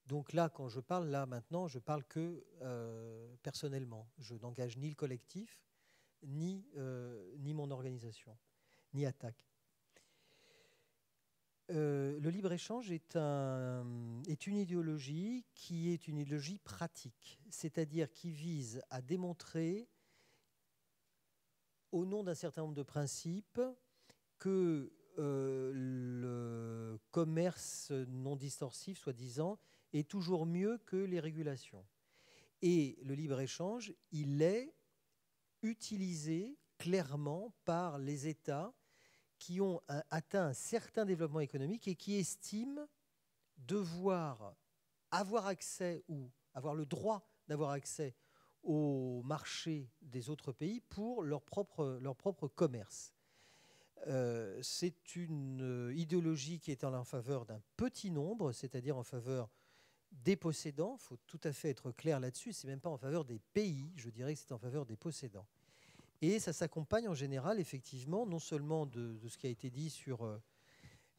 Donc là, quand je parle, là maintenant, je parle que personnellement. Je n'engage ni le collectif, ni mon organisation, ni attaque. Le libre-échange est une idéologie qui est une idéologie pratique, c'est-à-dire qui vise à démontrer, au nom d'un certain nombre de principes, que le commerce non distorsif, soi-disant, est toujours mieux que les régulations. Et le libre-échange, il est utilisé clairement par les États qui ont atteint un certain développement économique et qui estiment devoir avoir accès ou avoir le droit d'avoir accès au marché des autres pays pour leur propre commerce. C'est une idéologie qui est en faveur d'un petit nombre, c'est-à-dire en faveur des possédants. Il faut tout à fait être clair là-dessus. Ce n'est même pas en faveur des pays, je dirais que c'est en faveur des possédants. Et ça s'accompagne en général, effectivement, non seulement de ce qui a été dit sur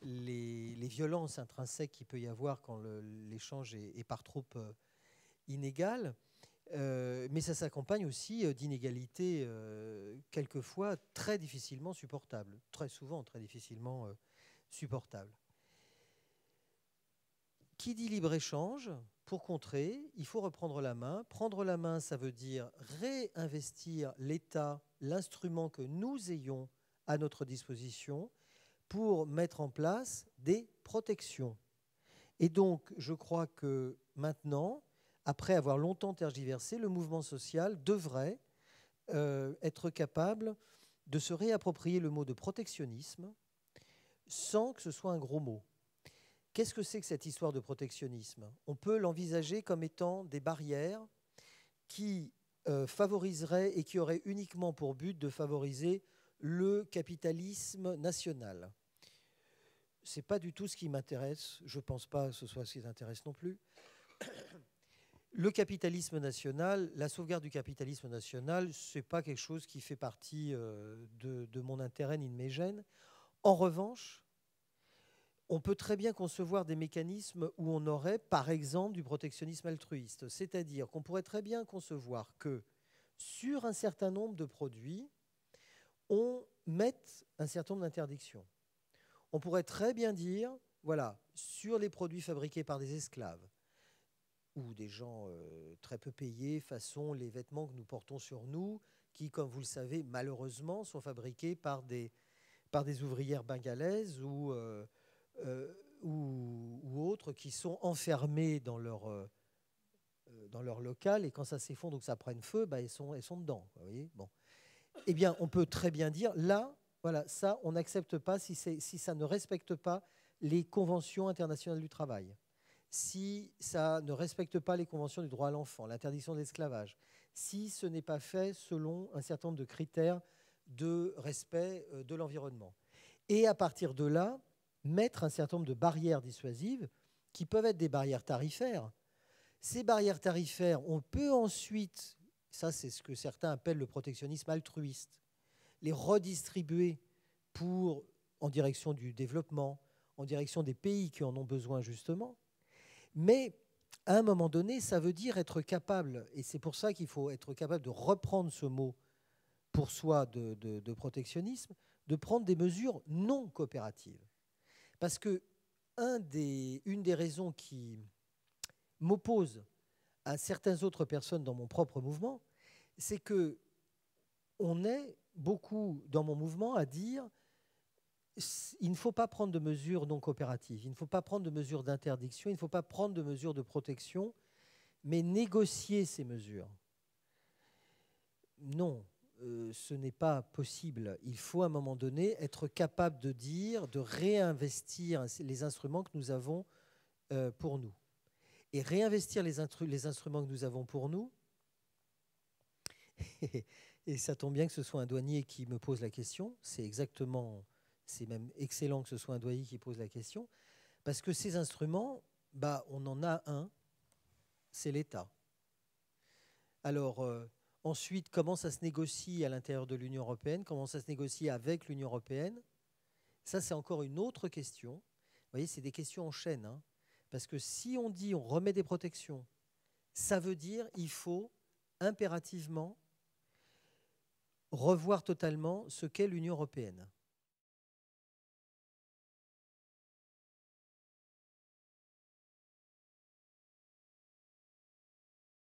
les violences intrinsèques qu'il peut y avoir quand l'échange est par trop inégal, mais ça s'accompagne aussi d'inégalités quelquefois très difficilement supportables, très souvent très difficilement supportables. Qui dit libre-échange, pour contrer, il faut reprendre la main. Prendre la main, ça veut dire réinvestir l'État, l'instrument que nous ayons à notre disposition pour mettre en place des protections. Et donc, je crois que maintenant, après avoir longtemps tergiversé, le mouvement social devrait être capable de se réapproprier le mot de protectionnisme sans que ce soit un gros mot. Qu'est-ce que c'est que cette histoire de protectionnisme? On peut l'envisager comme étant des barrières qui favoriseraient et qui auraient uniquement pour but de favoriser le capitalisme national. Ce n'est pas du tout ce qui m'intéresse. Je ne pense pas que ce soit ce qui t'intéresse non plus. Le capitalisme national, la sauvegarde du capitalisme national, ce n'est pas quelque chose qui fait partie de mon intérêt ni de mes gènes. En revanche, on peut très bien concevoir des mécanismes où on aurait, par exemple, du protectionnisme altruiste. C'est-à-dire qu'on pourrait très bien concevoir que sur un certain nombre de produits, on mette un certain nombre d'interdictions. On pourrait très bien dire, voilà, sur les produits fabriqués par des esclaves ou des gens très peu payés, façon les vêtements que nous portons sur nous, qui, comme vous le savez, malheureusement, sont fabriqués par des ouvrières bengalaises ou autres qui sont enfermées dans leur local, et quand ça s'effondre ou que ça prenne feu, bah, elles sont dedans. Vous voyez, bon. Eh bien, on peut très bien dire, là, voilà, ça, on n'accepte pas si ça ne respecte pas les conventions internationales du travail, si ça ne respecte pas les conventions du droit à l'enfant, l'interdiction de l'esclavage, si ce n'est pas fait selon un certain nombre de critères de respect de l'environnement. Et à partir de là, mettre un certain nombre de barrières dissuasives qui peuvent être des barrières tarifaires. Ces barrières tarifaires, on peut ensuite, ça c'est ce que certains appellent le protectionnisme altruiste, les redistribuer en direction du développement, en direction des pays qui en ont besoin justement. Mais à un moment donné, ça veut dire être capable, et c'est pour ça qu'il faut être capable de reprendre ce mot pour soi de protectionnisme, de prendre des mesures non coopératives. Parce que une des raisons qui m'oppose à certaines autres personnes dans mon propre mouvement, c'est que on est beaucoup dans mon mouvement à dire il ne faut pas prendre de mesures non coopératives, il ne faut pas prendre de mesures d'interdiction, il ne faut pas prendre de mesures de protection, mais négocier ces mesures. Non, ce n'est pas possible. Il faut à un moment donné être capable de dire, de réinvestir les instruments que nous avons pour nous. Et réinvestir les instruments que nous avons pour nous, et ça tombe bien que ce soit un douanier qui me pose la question, c'est même excellent que ce soit un douanier qui pose la question, parce que ces instruments, bah, on en a un, c'est l'État. Alors, ensuite, comment ça se négocie à l'intérieur de l'Union européenne, comment ça se négocie avec l'Union européenne, ça c'est encore une autre question. Vous voyez, c'est des questions en chaîne, hein. Parce que si on dit on remet des protections, ça veut dire qu'il faut impérativement revoir totalement ce qu'est l'Union européenne.